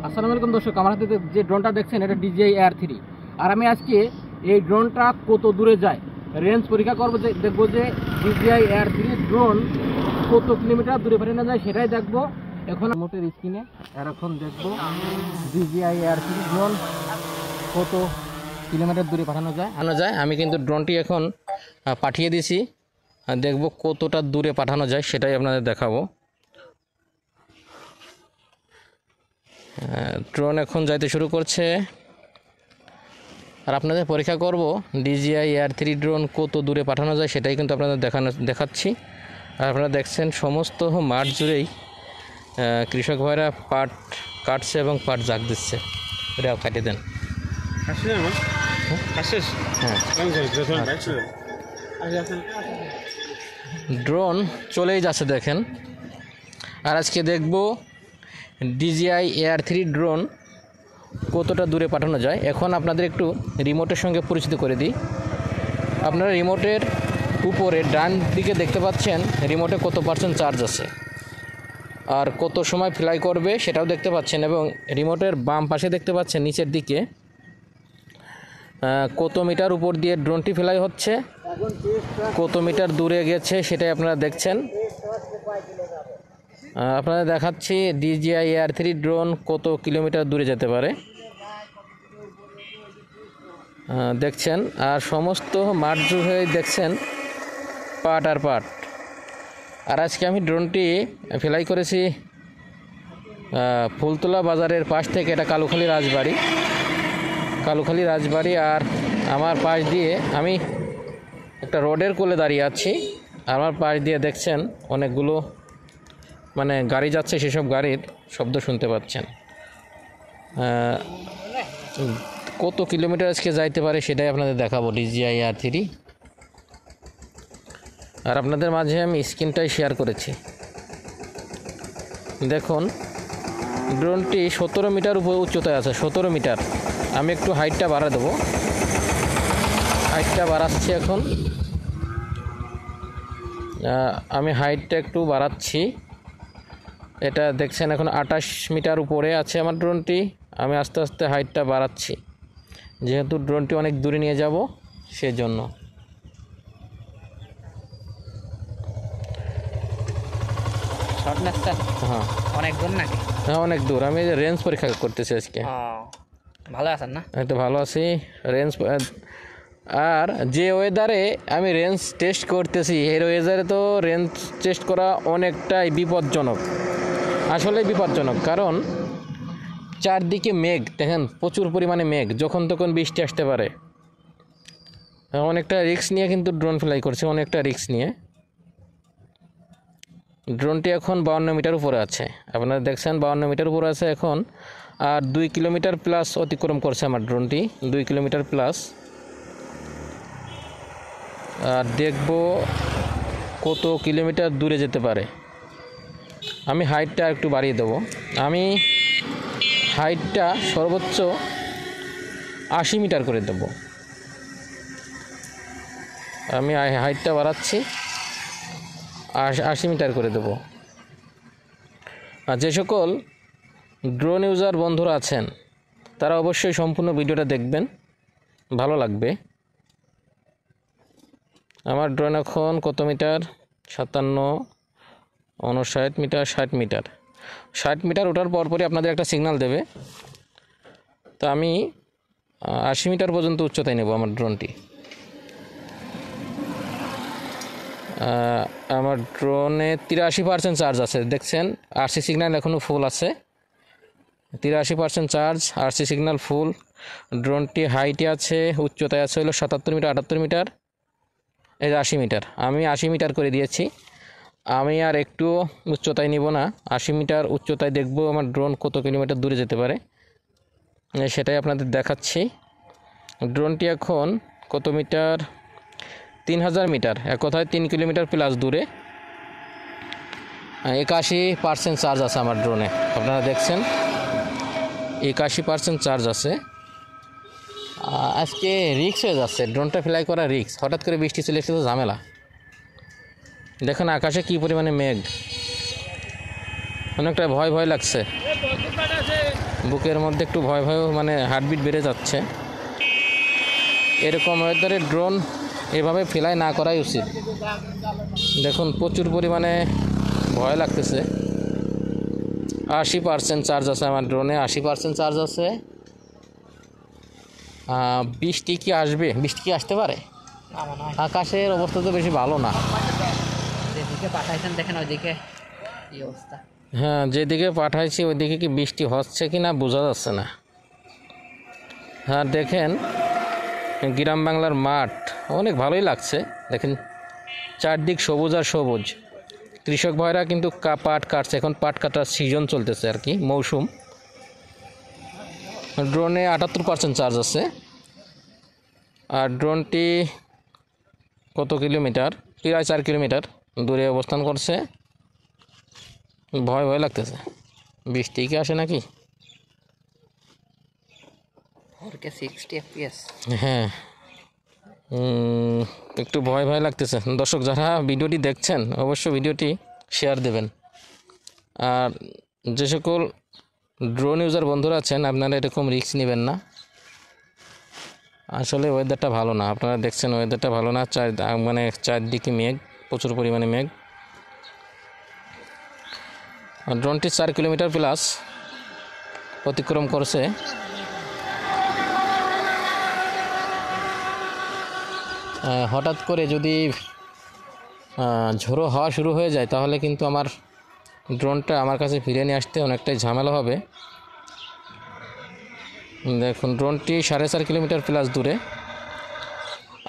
আসসালামু আলাইকুম দর্শক, আমার হাতে যে ড্রোনটা দেখছেন এটা DJI Air 3। আর আমি আজকে এই ড্রোনটা কত দূরে যায় রেঞ্জ পরীক্ষা করবো, দেখবো যে DJI Air 3 ড্রোন কত কিলোমিটার দূরে পাঠানো যায় সেটাই দেখবো এখন মোটের স্ক্রিনে। আর এখন দেখবো DJI Air 3 ড্রোন কত কিলোমিটার দূরে পাঠানো যায়। আমি কিন্তু ড্রোনটি এখন পাঠিয়ে দিয়েছি, দেখবো কতটা দূরে পাঠানো যায় সেটাই আপনাদের দেখাবো। ড্রোন এখন যাইতে শুরু করছে আর আপনাদের পরীক্ষা করব DJI Air 3 ড্রোন কত দূরে পাঠানো যায় সেটাই কিন্তু আপনাদের দেখাচ্ছি। আর আপনারা দেখছেন সমস্ত মাঠ জুড়েই কৃষক ভাইরা পাট কাটছে এবং পাট জাগ দিচ্ছে। এটাও কাটিয়ে দেন। ড্রোন চলেই যাচ্ছে দেখেন। আর আজকে দেখব DJI Air 3 ড্রোন কতটা দূরে পাঠানো যায়। এখন আপনাদের একটু রিমোটের সঙ্গে পরিচিত করে দিই। আপনারা রিমোটের উপরে ডান দিকে দেখতে পাচ্ছেন রিমোটে কত % চার্জ আছে আর কত সময় ফ্লাই করবে সেটাও দেখতে পাচ্ছেন, এবং রিমোটের বাম পাশে দেখতে পাচ্ছেন নিচের দিকে কত মিটার উপর দিয়ে ড্রোনটি ফ্লাই হচ্ছে, কত মিটার দূরে গেছে সেটাই আপনারা দেখছেন। আপনাদের দেখাচ্ছি DJI Air 3 ড্রোন কত কিলোমিটার দূরে যেতে পারে দেখছেন। আর সমস্ত মাঠ জুড়ে দেখছেন পাট আর পাট। আর আজকে আমি ড্রোনটি ফ্লাই করেছি ফুলতলা বাজারের পাশ থেকে। এটা কালুখালী রাজবাড়ি। আর আমার পাশ দিয়ে আমি একটা রোডের কোলে দাঁড়িয়ে আছি। আমার পাশ দিয়ে দেখছেন অনেকগুলো গাড়ি যাচ্ছে, সেসব গাড়ির শব্দ শুনতে পাচ্ছেন। কত কিলোমিটার আজকে যাইতে পারে সেটাই আপনাদের দেখাবো DJI Air 3। আর আপনাদের মাঝে আমি স্ক্রিনটাই শেয়ার করেছি। দেখুন ড্রোনটি 17 মিটার উপর উচ্চতায় আছে, 17 মিটার। আমি একটু হাইটটা বাড়া দেবো, হাইটটা বাড়াচ্ছি এখন। আমি হাইটটা একটু বাড়াচ্ছি। এটা দেখছেন এখন 28 মিটার উপরে আছে আমার ড্রোনটি। আমি আস্তে আস্তে হাইটটা বাড়াচ্ছি যেহেতু ড্রোনটি অনেক দূরে নিয়ে যাব সেজন্য। হ্যাঁ অনেক দূর নাকি? হ্যাঁ অনেক দূর। আমি রেঞ্জ পরীক্ষা করতেছি আজকে। ভালো আছেন না? এই তো ভালো আছি। রেঞ্জ আর যে ওয়েদারে আমি রেঞ্জ টেস্ট করতেছি এই ওয়েদারে তো রেঞ্জ টেস্ট করা অনেকটাই বিপজ্জনক, আসলে বিপজ্জনক। কারণ চারদিকে মেঘ দেখেন, প্রচুর পরিমাণে মেঘ, যখন তখন বৃষ্টি আসতে পারে। অনেকটা রিস্ক নিয়ে কিন্তু ড্রোন ফ্লাই করছে, অনেকটা রিস্ক নিয়ে। ড্রোনটি এখন 52 মিটার উপরে আছে, আপনারা দেখছেন 52 মিটার উপরে আছে এখন। আর 2 কিলোমিটার প্লাস অতিক্রম করছে আমার ড্রোনটি, 2 কিলোমিটার প্লাস। আর দেখব কত কিলোমিটার দূরে যেতে পারে। আমি হাইটটা একটু বাড়িয়ে দেবো। আমি হাইটটা সর্বোচ্চ 80 মিটার করে দেব। আমি হাইটটা বাড়াচ্ছি, 80 মিটার করে দেব। আর যে সকল ড্রোন ইউজার বন্ধুরা আছেন তারা অবশ্যই সম্পূর্ণ ভিডিওটা দেখবেন, ভালো লাগবে। আমার ড্রোন এখন কত মিটার? 57, 59 metre, 60 metre. 60 মিটার ওঠার পরপরই আপনাদের একটা সিগন্যাল দেবে। তো আমি 80 মিটার পর্যন্ত উচ্চতায় নেব আমার ড্রোনটি। আমার ড্রোনে 83% চার্জ আছে, দেখছেন RC সিগন্যাল এখনও ফুল আছে। 83% চার্জ, RC সিগন্যাল ফুল। ড্রোনটি হাইটে আছে, উচ্চতায় আছে হলো 77 মিটার, 78 মিটার, এই 80 মিটার। আমি 80 মিটার করে দিয়েছি। আমি আর একটু উচ্চতায় নিব না, 80 মিটার উচ্চতায় দেখব আমার ড্রোন কত কিলোমিটার দূরে যেতে পারে সেটাই আপনাদের দেখাচ্ছি। ড্রোনটি এখন কত মিটার? 3000 মিটার, এক কথায় 3 কিলোমিটার প্লাস দূরে। 81% চার্জ আছে আমার ড্রোনে, আপনারা দেখছেন 81% চার্জ আছে। আজকে রিক্স হয়ে যাচ্ছে, ড্রোনটা ফ্লাই করা রিক্স। হঠাৎ করে বৃষ্টি চলে এসে তো ঝামেলা। দেখুন আকাশে কী পরিমাণে মেঘ, অনেকটা ভয় লাগছে। বুকের মধ্যে একটু ভয় ভয় মানে হার্টবিট বেড়ে যাচ্ছে। এরকম ওয়েদারে ড্রোন এভাবে ফ্লাই না করাই উচিত। দেখুন প্রচুর পরিমাণে ভয় লাগতেছে। 80% চার্জ আছে আমার ড্রোনে, 80% চার্জ আছে। বৃষ্টি কি আসবে? বৃষ্টি কি আসতে পারে? না মনে হয়। আকাশের অবস্থা তো বেশি ভালো না। যেদিকে পাঠাইছেন দেখেন ওইদিকে কি অবস্থা। হ্যাঁ, যেদিকে পাঠাইছি ওইদিকে কি বৃষ্টি হচ্ছে কি না বোঝা যাচ্ছে না। হ্যাঁ দেখেন গ্রাম বাংলার মাঠ অনেক ভালোই লাগছে। দেখেন চারদিক সবুজ আর সবুজ। কৃষক ভাইরা কিন্তু পাট কাটছে, এখন পাট কাটার সিজন চলতেছে আর কি, মৌসুম। ড্রোনে 78% চার্জ আছে। আর ড্রোনটি কত কিলোমিটার? প্রায় 4 কিলোমিটার দূরে অবস্থান করছে। ভয় ভয় লাগতেছে, বৃষ্টি কি আসে নাকি? 4K 60 FPS। হ্যাঁ, একটু ভয় ভয় লাগতেছে। দর্শক যারা ভিডিওটি দেখছেন অবশ্যই ভিডিওটি শেয়ার দেবেন। আর যে সকল ড্রোন ইউজার বন্ধুরা আছেন আপনারা এরকম রিস্ক নেবেন না। আসলে ওয়েদারটা ভালো না, আপনারা দেখছেন ওয়েদারটা ভালো না। মানে চারদিকে মেঘ, প্রচুর পরিমাণে মেঘ। ড্রোনটি 4 কিলোমিটার প্লাস অতিক্রম করছে। হঠাৎ করে যদি ঝোড়ো হাওয়া শুরু হয়ে যায় তাহলে কিন্তু আমার ড্রোনটা আমার কাছে ফিরিয়ে নিয়ে আসতে অনেকটাই ঝামেলা হবে। দেখুন ড্রোনটি 4.5 কিলোমিটার প্লাস দূরে,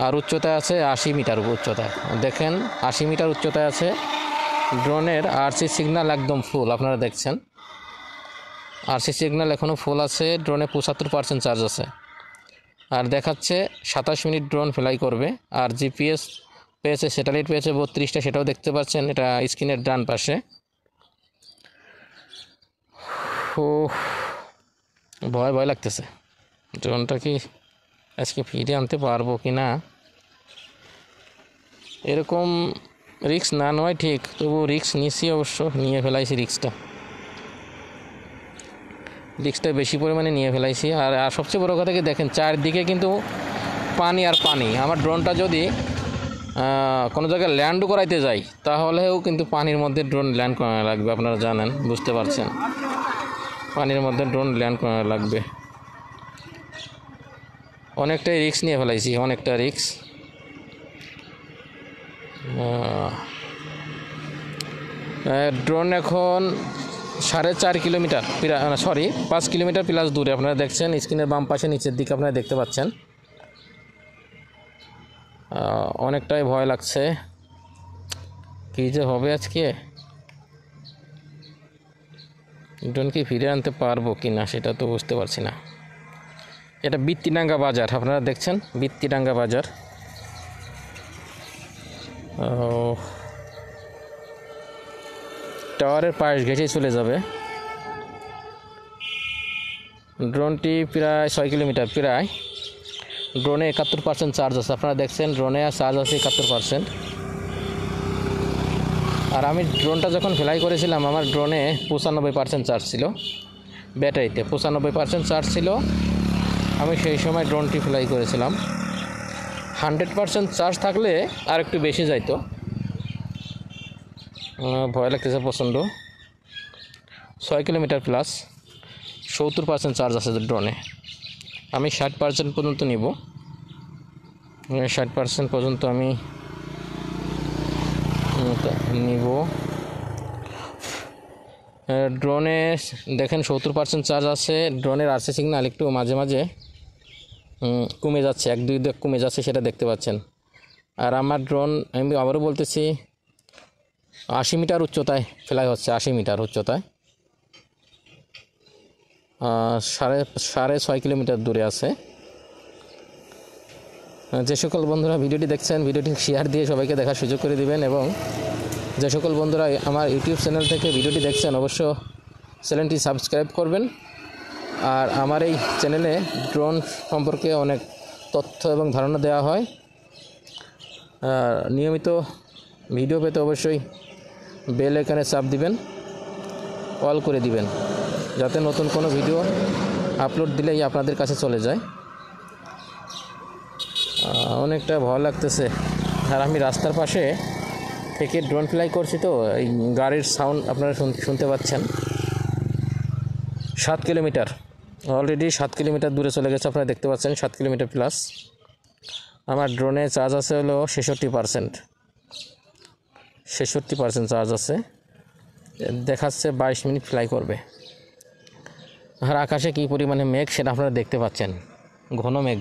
আর উচ্চতায় আছে 80 মিটার উচ্চতায়। দেখেন 80 মিটার উচ্চতায় আছে। ড্রোনের আরসি সিগন্যাল একদম ফুল, আপনারা দেখছেন আরসি সিগন্যাল এখনও ফুল আছে। ড্রোনে 75% চার্জ আছে। আর দেখাচ্ছে 27 মিনিট ড্রোন ফ্লাই করবে। আর জিপিএস পেয়েছে, স্যাটেলাইট পেয়েছে 32টা, সেটাও দেখতে পাচ্ছেন এটা স্ক্রিনের ডান পাশে। ও ভয় ভয় লাগতেছে, ড্রোনটা কি আজকে ফিরে আনতে পারবো কি না। এরকম রিস্ক না নেওয়াই ঠিক, তবু রিস্ক নিয়েছি, অবশ্য নিয়ে ফেলাইছি রিস্কটা বেশি পরিমাণে নিয়ে ফেলাইছি। আর সবচেয়ে বড় কথা কি দেখেন চারদিকে কিন্তু পানি আর পানি। আমার ড্রোনটা যদি কোনো জায়গায় ল্যান্ডও করাইতে যাই তাহলেও কিন্তু পানির মধ্যে ড্রোন ল্যান্ড করা লাগবে, আপনারা জানেন, বুঝতে পারছেন, পানির মধ্যে ড্রোন ল্যান্ড করা লাগবে। অনেকটাই রিস্ক নিয়ে ফেলাইছি, অনেকটা রিস্ক। ড্রোন এখন 4.5 কিলোমিটার, 5 কিলোমিটার প্লাস দূরে, আপনারা দেখছেন স্ক্রিনের বাম পাশে নিচের দিকে আপনারা দেখতে পাচ্ছেন। অনেকটাই ভয় লাগছে, কী যে হবে আজকে। ড্রোন কি ফিরে আনতে পারবো কি না সেটা তো বুঝতে পারছি না। এটা বৃত্তিডাঙ্গা বাজার, আপনারা দেখছেন বৃত্তিডাঙ্গা বাজার। টাওয়ারের পাশ ঘেঁষে চলে যাবে। ড্রোনটি প্রায় 6 কিলোমিটার, প্রায়। ড্রোনে 71% চার্জ আছে, আপনারা দেখছেন ড্রোনে চার্জ আছে 71%। আর আমি ড্রোনটা যখন ফ্লাই করেছিলাম আমার ড্রোনে 95% চার্জ ছিল, ব্যাটারিতে 95% চার্জ ছিল। আমি সেই সময় ড্রোনটি ফ্লাই করেছিলাম। 100% চার্জ থাকলে আর একটু বেশি যাইতো। ভয় লাগতেছে প্রচণ্ড। 6 কিলোমিটার প্লাস 70% চার্জ আছে ড্রোনে। আমি 60% পর্যন্ত নিব, 60% পর্যন্ত আমি নিব। ড্রোনে দেখেন 70% চার্জ আছে। ড্রোনের আরসি সিগন্যাল একটু মাঝে মাঝে কমে যাচ্ছে, 1-2 কমে যাচ্ছে, সেটা দেখতে পাচ্ছেন। আর আমার ড্রোন আমি আবারও বলতেছি 80 মিটার উচ্চতায় ফ্লাই হচ্ছে, 80 মিটার উচ্চতায়, 6.5 কিলোমিটার দূরে আছে। যে সকল বন্ধুরা ভিডিওটি দেখছেন ভিডিওটি শেয়ার দিয়ে সবাইকে দেখার সুযোগ করে দিবেন, এবং যে সকল বন্ধুরা আমার ইউটিউব চ্যানেল থেকে ভিডিওটি দেখছেন অবশ্য চ্যানেলটি সাবস্ক্রাইব করবেন। আর আমার এই চ্যানেলে ড্রোন সম্পর্কে অনেক তথ্য এবং ধারণা দেওয়া হয়। নিয়মিত ভিডিও পেতে অবশ্যই বেল আইকনে চাপ দিবেন, অল করে দিবেন। যাতে নতুন কোনো ভিডিও আপলোড দিলেই আপনাদের কাছে চলে যায়। অনেকটা ভয় লাগতেছে, আর আমি রাস্তার পাশে থেকে ড্রোন ফ্লাই করছি, তো এই গাড়ির সাউন্ড আপনারা শুনতে পাচ্ছেন। 7 কিলোমিটার, অলরেডি 7 কিলোমিটার দূরে চলে গেছে, আপনারা দেখতে পাচ্ছেন 7 কিলোমিটার প্লাস। আমার ড্রোনে চার্জ আছে হলো 66%, 66% চার্জ আছে, দেখাচ্ছে 22 মিনিট ফ্লাই করবে। আর আকাশে কী পরিমাণে মেঘ সেটা আপনারা দেখতে পাচ্ছেন, ঘন মেঘ।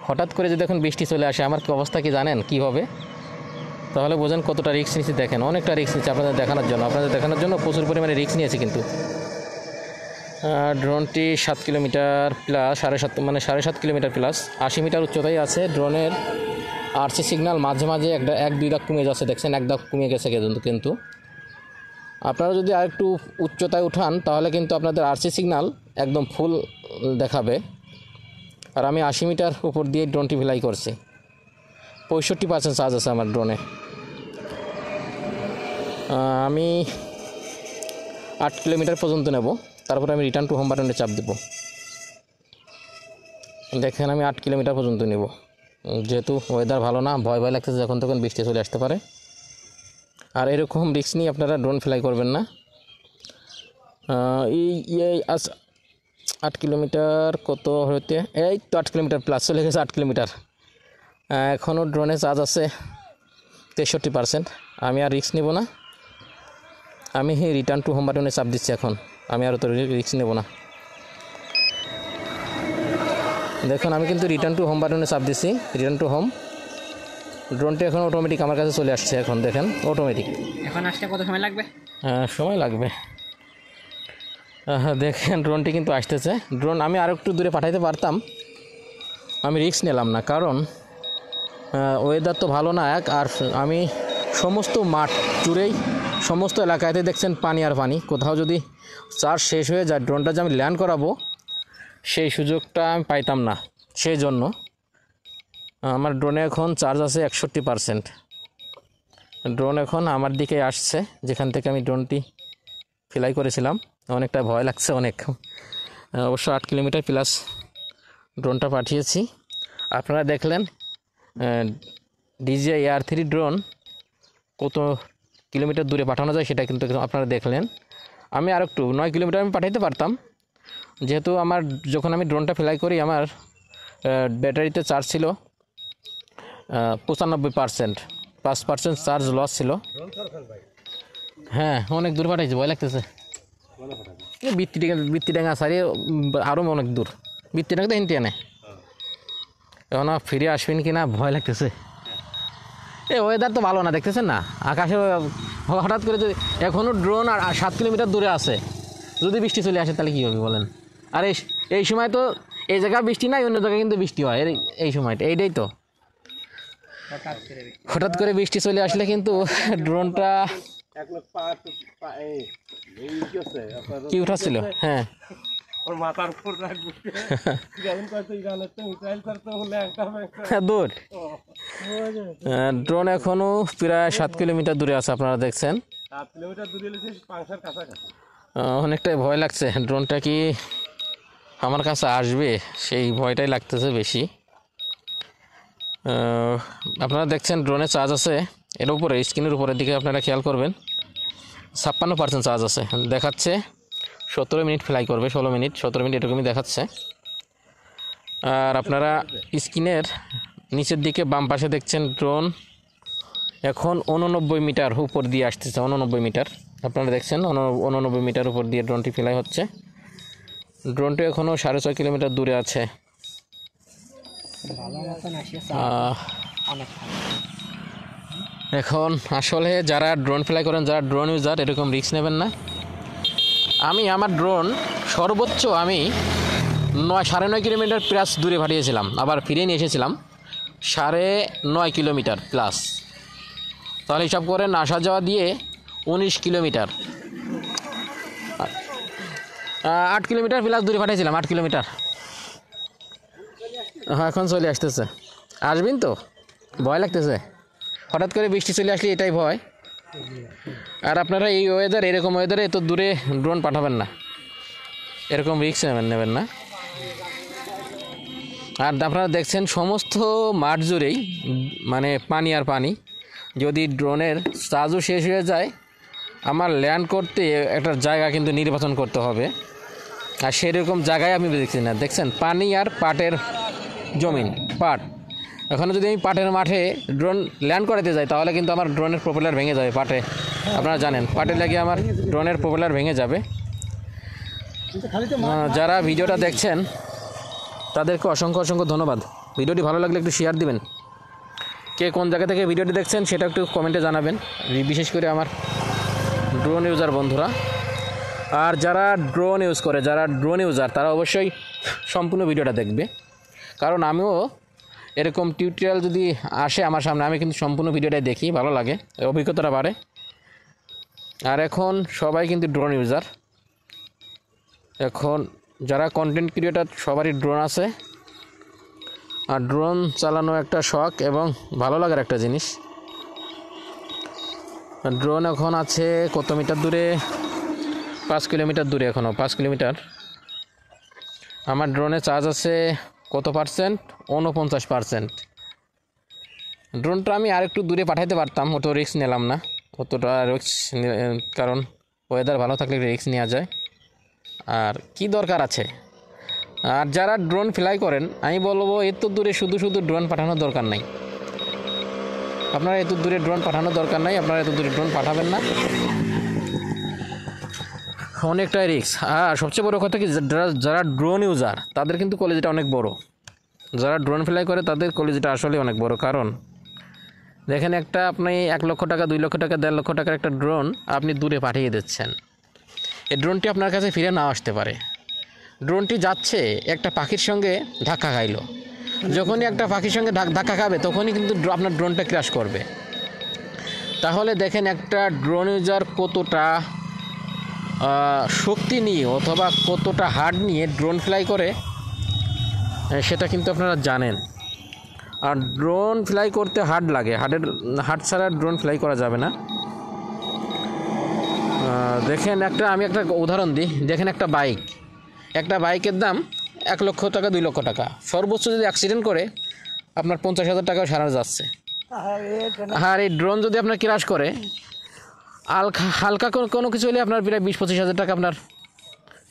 হঠাৎ করে যদি এখন বৃষ্টি চলে আসে, আমার কি অবস্থা কি জানেন কী হবে? তাহলে বোঝেন কতটা রিস্ক নিচ্ছি। দেখেন অনেকটা রিস্ক নিচ্ছি আপনাদের দেখানোর জন্য প্রচুর পরিমাণে রিস্ক নিয়েছি কিন্তু। ড্রোনটি 7 kilometre plus, 7.5 kilometre plus, 80 metre উচ্চতায় আছে। ড্রোনের আরসি সিগন্যাল মাঝে মাঝে 1-2 দাগ কমে যাচ্ছে, দেখছেন 1 দাগ কমে গেছে কিন্তু আপনারা যদি আরেকটু উচ্চতায় উঠান তাহলে কিন্তু আপনাদের আরসি সিগন্যাল একদম ফুল দেখাবে। আর আমি 80 মিটার উপর দিয়ে ড্রোনটি ফ্লাই করছি। 65% চার্জ আছে আমার ড্রোনে। আমি 8 কিলোমিটার পর্যন্ত নেব, তারপরে আমি রিটার্ন টু হোম বাটনে চাপ দেব। দেখেন আমি 8 কিলোমিটার পর্যন্ত নেব, যেহেতু ওয়েদার ভালো না, ভয় লাগতেছে যখন তখন বৃষ্টি চলে আসতে পারে। আর এরকম রিস্ক নিয়ে আপনারা ড্রোন ফ্লাই করবেন না। এই 8 কিলোমিটার কত হইতে, এই তো 8 কিলোমিটার প্লাস চলে গেছে, 8 কিলোমিটার। এখনও ড্রোনে চার্জ আছে 63%। আমি আর রিস্ক নেব না, আমি রিটার্ন টু হোম বাটনে চাপ দিচ্ছি। এখন আমি আর তো রিস্ক নেব না। দেখুন আমি কিন্তু রিটার্ন টু হোম বাটনে চাপ দিচ্ছি, রিটার্ন টু হোম। ড্রোনটি এখন অটোমেটিক আমার কাছে চলে আসছে, এখন দেখেন অটোমেটিক। এখন আসতে কত সময় লাগবে? সময় লাগবে। দেখেন ড্রোনটি কিন্তু আসতেছে। ড্রোন আমি আর একটু দূরে পাঠাইতে পারতাম, আমি রিস্ক নিলাম না, কারণ ওয়েদার তো ভালো না এক। আর আমি সমস্ত মাঠ জুড়েই, সমস্ত এলাকাতে দেখছেন পানি আর পানি। কোথাও যদি চার্জ শেষ হয়ে যায়, ড্রোনটা যে আমি ল্যান্ড করাবো সেই সুযোগটা আমি পাইতাম না। সেই জন্য আমার ড্রোনে এখন চার্জ আছে 61%। ড্রোন এখন আমার দিকে আসছে, যেখান থেকে আমি ড্রোনটি ফ্লাই করেছিলাম। অনেকটা ভয় লাগছে অনেক। অবশ্য 8 কিলোমিটার প্লাস ড্রোনটা পাঠিয়েছি। আপনারা দেখলেন DJI AR3 ড্রোন কত কিলোমিটার দূরে পাঠানো যায় সেটা কিন্তু আপনারা দেখলেন। আমি আর একটু 9 কিলোমিটার আমি পাঠাইতে পারতাম, যেহেতু আমার যখন আমি ড্রোনটা ফ্লাই করি আমার ব্যাটারিতে চার্জ ছিল 95%, 5% চার্জ লস ছিল। হ্যাঁ অনেক দূর পাঠাইছি, ভয় লাগতেছে। বৃত্তিডাঙ্গা সারিয়ে আরও অনেক দূর, বৃত্তিডাঙ্গা তো হিনতে আনে। এখন ফিরে আসবেন কি না ভয় লাগতেছে। এই ওয়েদার তো ভালো না, দেখতেছেন না আকাশে হঠাৎ করে যদি এখনও ড্রোন আর 7 কিলোমিটার দূরে আছে, যদি বৃষ্টি চলে আসে তাহলে কী হবে বলেন? আর এই সময় তো এই জায়গায় বৃষ্টি নাই, অন্য জায়গায় কিন্তু বৃষ্টি হয় এই সময়টা। এইটাই তো হঠাৎ করে বৃষ্টি চলে আসলে কিন্তু ড্রোনটা কি উঠাচ্ছিল। হ্যাঁ দূর ড্রোন এখনো প্রায় 7 কিলোমিটার দূরে আছে, আপনারা দেখছেন। অনেকটাই ভয় লাগছে, ড্রোনটা কি আমার কাছে আসবে সেই ভয়টাই লাগতেছে বেশি। আপনারা দেখছেন ড্রোনে চার্জ আছে এর উপরে, স্ক্রিনের উপরের দিকে আপনারা খেয়াল করবেন 56% চার্জ আছে, দেখাচ্ছে 17 মিনিট ফ্লাই করবে, 16 মিনিট 17 মিনিট এরকমই দেখাচ্ছে। আর আপনারা স্ক্রিনের নিচের দিকে বাম পাশে দেখছেন ড্রোন এখন 89 মিটার উপর দিয়ে আসতেছে, 89 মিটার আপনারা দেখছেন, 89 মিটার উপর দিয়ে ড্রোনটি ফ্লাই হচ্ছে। ড্রোনটি এখনও 6.5 কিলোমিটার দূরে আছে। এখন আসলে যারা ড্রোন ফ্লাই করেন, যারা ড্রোন ইউজার, এরকম রিস্ক নেবেন না। আমি আমার ড্রোন সর্বোচ্চ আমি 9.5 কিলোমিটার প্লাস দূরে পাঠিয়েছিলাম, আবার ফিরে নিয়ে এসেছিলাম 9.5 কিলোমিটার প্লাস। তাহলে হিসাব করেন আসা যাওয়া দিয়ে 19 কিলোমিটার, 8 কিলোমিটার প্লাস দূরে পাঠিয়েছিলাম, 8 কিলোমিটার। হ্যাঁ এখন চলে আসতেছে, আসবেন তো? ভয় লাগতেছে হঠাৎ করে বৃষ্টি চলে আসলে, এটাই ভয়। আর আপনারা এই ওয়েদার, এরকম ওয়েদারে এত দূরে ড্রোন পাঠাবেন না। এরকম রিস্ক নেবেন না। আর আপনারা দেখছেন সমস্ত মাঠ জুড়েই মানে পানি আর পানি। যদি ড্রোনের চার্জও শেষ হয়ে যায়, আমার ল্যান্ড করতে একটা জায়গা কিন্তু নির্বাচন করতে হবে, আর সেরকম জায়গায় আমি দেখছি না। দেখছেন পানি আর পাটের জমিন, পাট। এখনও যদি আমি পাটের মাঠে ড্রোন ল্যান্ড করাতে যাই তাহলে কিন্তু আমার ড্রোনের প্রপেলার ভেঙে যাবে। পাটে আপনারা জানেন পাটে লাগে আমার ড্রোনের প্রপেলার ভেঙে যাবে। যারা ভিডিওটা দেখছেন তাদেরকে অসংখ্য অসংখ্য ধন্যবাদ। ভিডিওটি ভালো লাগলে একটু শেয়ার দিবেন। কে কোন জায়গা থেকে ভিডিওটি দেখছেন সেটা একটু কমেন্টে জানাবেন, বিশেষ করে আমার ড্রোন ইউজার বন্ধুরা। আর যারা ড্রোন ইউজ করে, যারা ড্রোন ইউজার, তারা অবশ্যই সম্পূর্ণ ভিডিওটা দেখবে, কারণ আমিও এরকম টিউটোরিয়াল যদি আসে আমার সামনে আমি কিন্তু সম্পূর্ণ ভিডিওটাই দেখি, ভালো লাগে, অভিজ্ঞতাটা বাড়ে। আর এখন সবাই কিন্তু ড্রোন ইউজার। এখন যারা কন্টেন্ট ক্রিয়েটার সবারই ড্রোন আছে, আর ড্রোন চালানো একটা শখ এবং ভালো লাগার একটা জিনিস। ড্রোন এখন আছে কত মিটার দূরে? 5 কিলোমিটার দূরে, এখনও 5 কিলোমিটার। আমার ড্রোনে চার্জ আছে কত পার্সেন্ট? 49%। ড্রোনটা আমি আরেকটু দূরে পাঠাইতে পারতাম, অত রিস্ক নিলাম না, অতটা রিস্ক, কারণ ওয়েদার ভালো থাকলে রিস্ক নেওয়া যায়। আর কি দরকার আছে? আর যারা ড্রোন ফ্লাই করেন আমি বলবো এত দূরে শুধু শুধু ড্রোন পাঠানোর দরকার নাই। আপনারা এত দূরে ড্রোন পাঠানোর দরকার নাই, আপনারা এত দূরে ড্রোন পাঠাবেন না, অনেকটাই রিস্ক। আর সবচেয়ে বড় কথা কি, যারা ড্রোন ইউজার তাদের কিন্তু কলেজটা অনেক বড়। যারা ড্রোন ফ্লাই করে তাদের কলেজটা আসলে অনেক বড়। কারণ দেখেন একটা আপনি 1 লক্ষ টাকা, 2 লক্ষ টাকা, 1.5 লক্ষ টাকার একটা ড্রোন আপনি দূরে পাঠিয়ে দিচ্ছেন। এই ড্রোনটি আপনার কাছে ফিরে নাও আসতে পারে। ড্রোনটি যাচ্ছে একটা পাখির সঙ্গে ধাক্কা খাইলো, যখনই একটা পাখির সঙ্গে ধাক্কা খাবে তখনই কিন্তু আপনার ড্রোনটা ক্র্যাশ করবে। তাহলে দেখেন একটা ড্রোন ইউজার কতটা শক্তি নিয়ে অথবা কতটা হার্ড নিয়ে ড্রোন ফ্লাই করে, সেটা কিন্তু আপনারা জানেন। আর ড্রোন ফ্লাই করতে হার্ড লাগে, হার্ড ছাড়া ড্রোন ফ্লাই করা যাবে না। দেখেন আমি একটা উদাহরণ দিই। দেখেন একটা বাইকের দাম 1 লক্ষ টাকা, 2 লক্ষ টাকা। সর্বোচ্চ যদি অ্যাক্সিডেন্ট করে আপনার 50,000 টাকাও সারানো যাচ্ছে। আর এই ড্রোন যদি আপনার ক্র্যাশ করে, হালকা কোনো কিছু হলে আপনার প্রায় 20-25 হাজার টাকা আপনার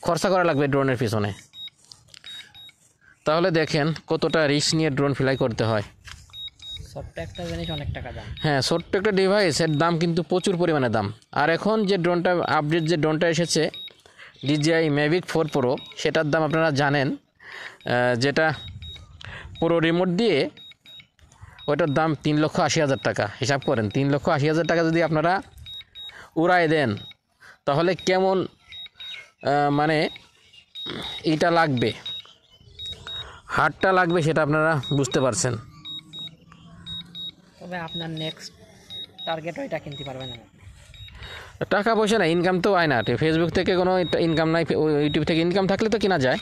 খরচা করা লাগবে ড্রোনের পিছনে। তাহলে দেখেন কতটা রিস্ক নিয়ে ড্রোন ফ্লাই করতে হয়। ছোট্ট একটা জিনিস অনেক টাকা দাম। হ্যাঁ, ছোট্ট একটা ডিভাইসের দাম কিন্তু প্রচুর পরিমাণে দাম। আর এখন যে ড্রোনটা আপডেট, যে ড্রোনটা এসেছে DJI Mavic 4 Pro, সেটার দাম আপনারা জানেন, যেটা পুরো রিমোট দিয়ে, ওইটার দাম 3,80,000 টাকা। হিসাব করেন 3,80,000 টাকা যদি আপনারা উড়াই দেন তাহলে কেমন মানে এটা লাগবে, হার্টটা লাগবে, সেটা আপনারা বুঝতে পারছেন। তবে আপনার নেক্সট টার্গেট ওইটা কিনতে পারবেন না। টাকা পয়সা না, ইনকাম তো হয় না। ফেসবুক থেকে কোনো ইনকাম নাই, ইউটিউব থেকে ইনকাম থাকলে তো কেনা যায়।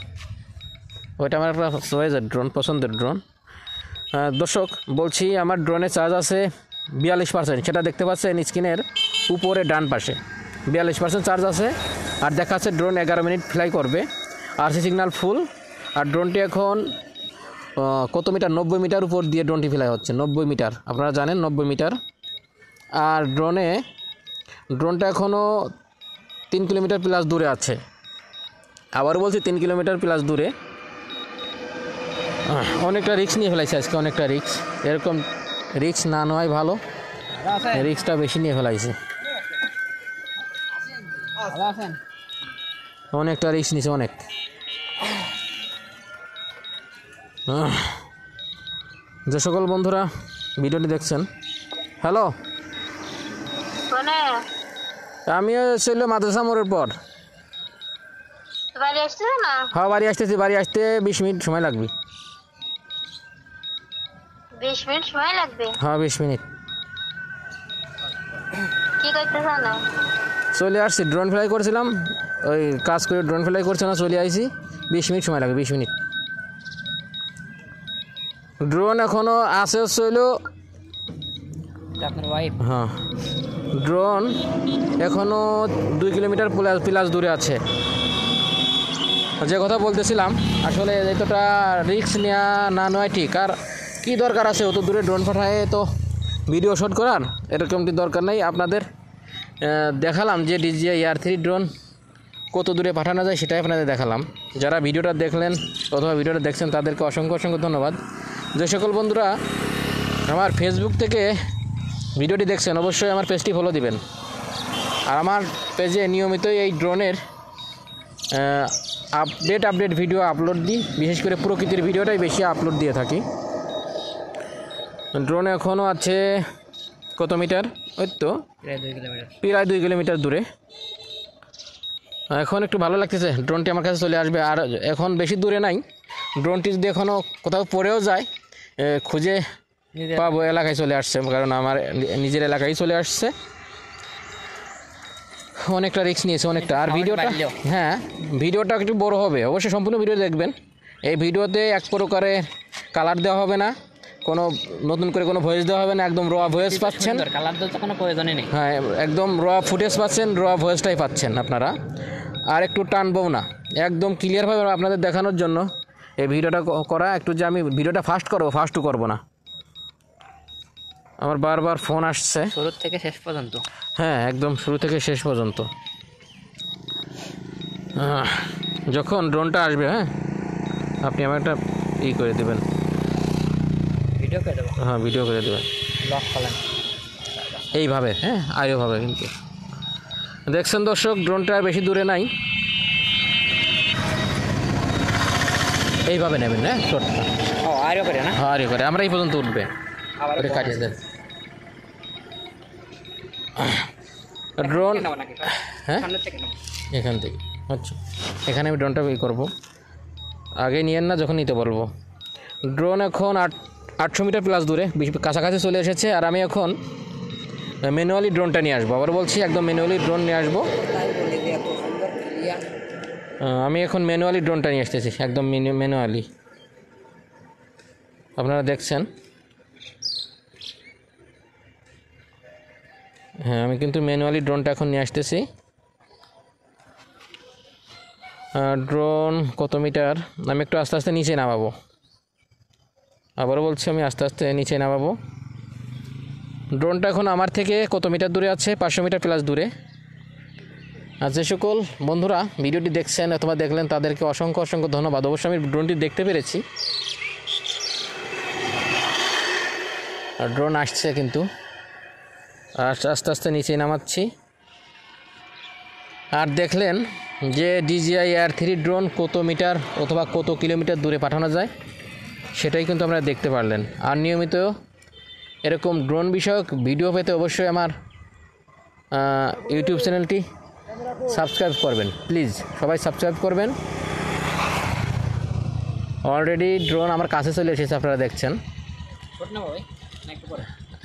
ওইটা আমার একটা চয়েসের ড্রোন, পছন্দের ড্রোন। দর্শক বলছি, আমার ড্রোনের চার্জ আছে 42%, সেটা দেখতে পাচ্ছেন স্ক্রিনের উপরে ডান পাশে 42% চার্জ আছে। আর দেখাচ্ছে ড্রোন 11 মিনিট ফ্লাই করবে, RC সিগন্যাল ফুল। আর ড্রোনটি এখন কত মিটার? 90 মিটার উপর দিয়ে ড্রোনটি ফ্লাই হচ্ছে। 90 মিটার, আপনারা জানেন 90 মিটার। আর ড্রোনটা এখনও 3 কিলোমিটার প্লাস দূরে আছে। আবার বলছি 3 কিলোমিটার প্লাস দূরে। অনেকটা রিস্ক নিয়ে ফেলাইছে আজকে, অনেকটা রিস্ক। এরকম রিস্ক না নেওয়াই ভালো, রিস্কটা বেশি নিয়ে ফেলাইছে, অনেকটা রিস্ক নিছে, অনেক। যে সকল বন্ধুরা ভিডিওটি দেখছেন, হ্যালো, আমিও ছিল মাদ্রাসা মোড়ের পর। হ্যাঁ, বাড়ি আসতেছি। বাড়ি আসতে 20 মিনিট সময় লাগবে। 20 মিনিট সময় লাগবে? হ্যাঁ, 20 মিনিট। কি করতেছ না? চলে আসছি, ড্রোন ফ্লাই করছিলাম, ওই কাজ করে ড্রোন ফ্লাই করছে না, চলে আইছি। 20 মিনিট সময় লাগবে, 20 মিনিট। ড্রোন এখনও আছে হইল, আপনার ওয়াইফ? হ্যাঁ, ড্রোন এখনও 2 কিলোমিটার প্লাস দূরে আছে। যে কথা বলতেছিলাম, আসলে এতটা রিস্ক নেওয়া না নয় ঠিক। আর কী দরকার আছে অত দূরে ড্রোন পাঠায় তো ভিডিও শ্যুট করার, এরকমটি দরকার নেই। আপনাদের দেখালাম যে DJI Air 3 ড্রোন কত দূরে পাঠানো যায় সেটাই আপনাদের দেখালাম। যারা ভিডিওটা দেখলেন অথবা ভিডিওটা দেখছেন তাদেরকে অসংখ্য অসংখ্য ধন্যবাদ। যে সকল বন্ধুরা আমার ফেসবুক থেকে ভিডিওটি দেখছেন অবশ্যই আমার পেজটি ফলো দিবেন। আর আমার পেজে নিয়মিতই এই ড্রোনের আপডেট ভিডিও আপলোড দিই, বিশেষ করে প্রকৃতির ভিডিওটাই বেশি আপলোড দিয়ে থাকি। ড্রোন এখনও আছে কত মিটার, ওই তো প্রায় 2 কিলোমিটার। প্রায় 2 কিলোমিটার দূরে। এখন একটু ভালো লাগতেছে, ড্রোনটি আমার কাছে চলে আসবে। আর এখন বেশি দূরে নাই, ড্রোনটি যদি এখনও কোথাও পড়েও যায় খুঁজে পাবো, এলাকায় চলে আসছে, কারণ আমার নিজের এলাকায় চলে আসছে। অনেকটা রিস্ক নিয়েছে অনেকটা। আর ভিডিওটা, হ্যাঁ ভিডিওটা একটু বড় হবে, অবশ্যই সম্পূর্ণ ভিডিও দেখবেন। এই ভিডিওতে এক প্রকারে কালার দেওয়া হবে না, কোনো নতুন করে কোনো ভয়েস দেওয়া হবে না, একদম র ভয়েস পাচ্ছেন। কালার তো কোনো প্রয়োজনই নেই। হ্যাঁ একদম র ফুটেজ পাচ্ছেন, র ভয়েসটাই পাচ্ছেন আপনারা। আর একটু টানবো না, একদম ক্লিয়ারভাবে আপনাদের দেখানোর জন্য এই ভিডিওটা করা। একটু যে আমি ভিডিওটা ফাস্টও করবো না। আমার বারবার ফোন আসছে শুরু থেকে শেষ পর্যন্ত। হ্যাঁ একদম শুরু থেকে শেষ পর্যন্ত। যখন ড্রোনটা আসবে, হ্যাঁ আপনি আমার একটা করে দেবেন, ভিডিও করে দেবো। হ্যাঁ ভিডিও করে দেবেন লক করলেন এইভাবে, হ্যাঁ আয়োভাবে। কিন্তু দেখছেন দর্শক, ড্রোনটা আর বেশি দূরে নাই, এইভাবে নেবেন। হ্যাঁ শর্টটা, ও আরও করে না, হ্যাঁ করে আমরা এই পর্যন্ত উঠবে, আবার ওটা কাটিয়ে দেন। ড্রোন, হ্যাঁ সামনে থেকে নাও। এখান থেকে আচ্ছা, এখানে আমি ড্রোনটা করবো, আগে নিয়েন না যখন নিতে বলবো। ড্রোন এখন 800 মিটার প্লাস দূরে, কাছাকাছি চলে এসেছে। আর আমি এখন ম্যানুয়ালি ড্রোনটা নিয়ে আসবো, আবার বলছি একদম ম্যানুয়ালি ড্রোন নিয়ে আসবো। আমি এখন ম্যানুয়ালি ড্রোনটা নিয়ে আসতেছি, একদম ম্যানুয়ালি। আপনারা দেখছেন, হ্যাঁ আমি কিন্তু ম্যানুয়ালি ড্রোনটা এখন নিয়ে আসতেছি। ড্রোন কত মিটার, আমি একটু আস্তে আস্তে নিচে নামাবো, আবারও বলছি আমি আস্তে আস্তে নিচে নামাবো। ড্রোনটা এখন আমার থেকে কত মিটার দূরে আছে, 500 মিটার প্লাস দূরে। আর যে সকল বন্ধুরা ভিডিওটি দেখছেন অথবা দেখলেন তাদেরকে অসংখ্য অসংখ্য ধন্যবাদ। অবশ্যই আমি ড্রোনটি দেখতে পেরেছি, আর ড্রোন আসছে কিন্তু আস্তে আস্তে নিচে নামাচ্ছি। আর দেখলেন যে DJI Air 3 ড্রোন কত মিটার অথবা কত কিলোমিটার দূরে পাঠানো যায়, সেটাই কিন্তু আপনারা দেখতে পারলেন। আর নিয়মিত এরকম ড্রোন বিষয়ক ভিডিও পেতে অবশ্যই আমার ইউটিউব চ্যানেলটি সাবস্ক্রাইব করবেন, প্লিজ সবাই সাবস্ক্রাইব করবেন। অলরেডি ড্রোন আমার কাছে চলে এসেছে, আপনারা দেখছেন।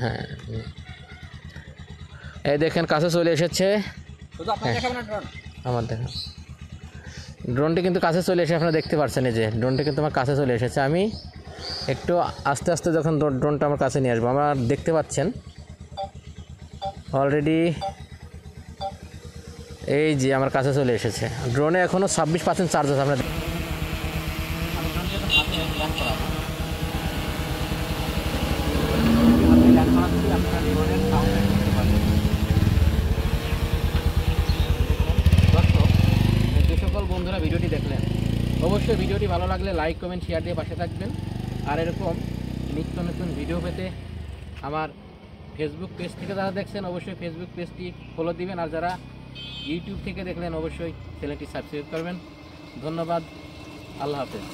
হ্যাঁ এই দেখেন কাছে চলে এসেছে, আমার দেখেন ড্রোনটি কিন্তু কাছে চলে এসে আপনারা দেখতে পাচ্ছেন, এই যে ড্রোনটি কিন্তু আমার কাছে চলে এসেছে। আমি একটু আস্তে আস্তে যখন ড্রোনটা আমার কাছে নিয়ে আসবো, আমরা দেখতে পাচ্ছেন অলরেডি এই যে আমার কাছে চলে এসেছে। ড্রোনে এখনও 26% চার্জ আছে। আপনার যে সকল বন্ধুরা ভিডিওটি দেখলেন অবশ্যই ভিডিওটি ভালো লাগলে লাইক কমেন্ট শেয়ার দিয়ে পাশে থাকবেন। আর এরকম নিত্য নতুন ভিডিও পেতে আমার ফেসবুক পেজ থেকে যারা দেখছেন অবশ্যই ফেসবুক পেজটি ফলো দিবেন। আর যারা ইউটিউব থেকে দেখলেন অবশ্যই চ্যানেলটি সাবস্ক্রাইব করবেন। ধন্যবাদ, আল্লাহ হাফেজ।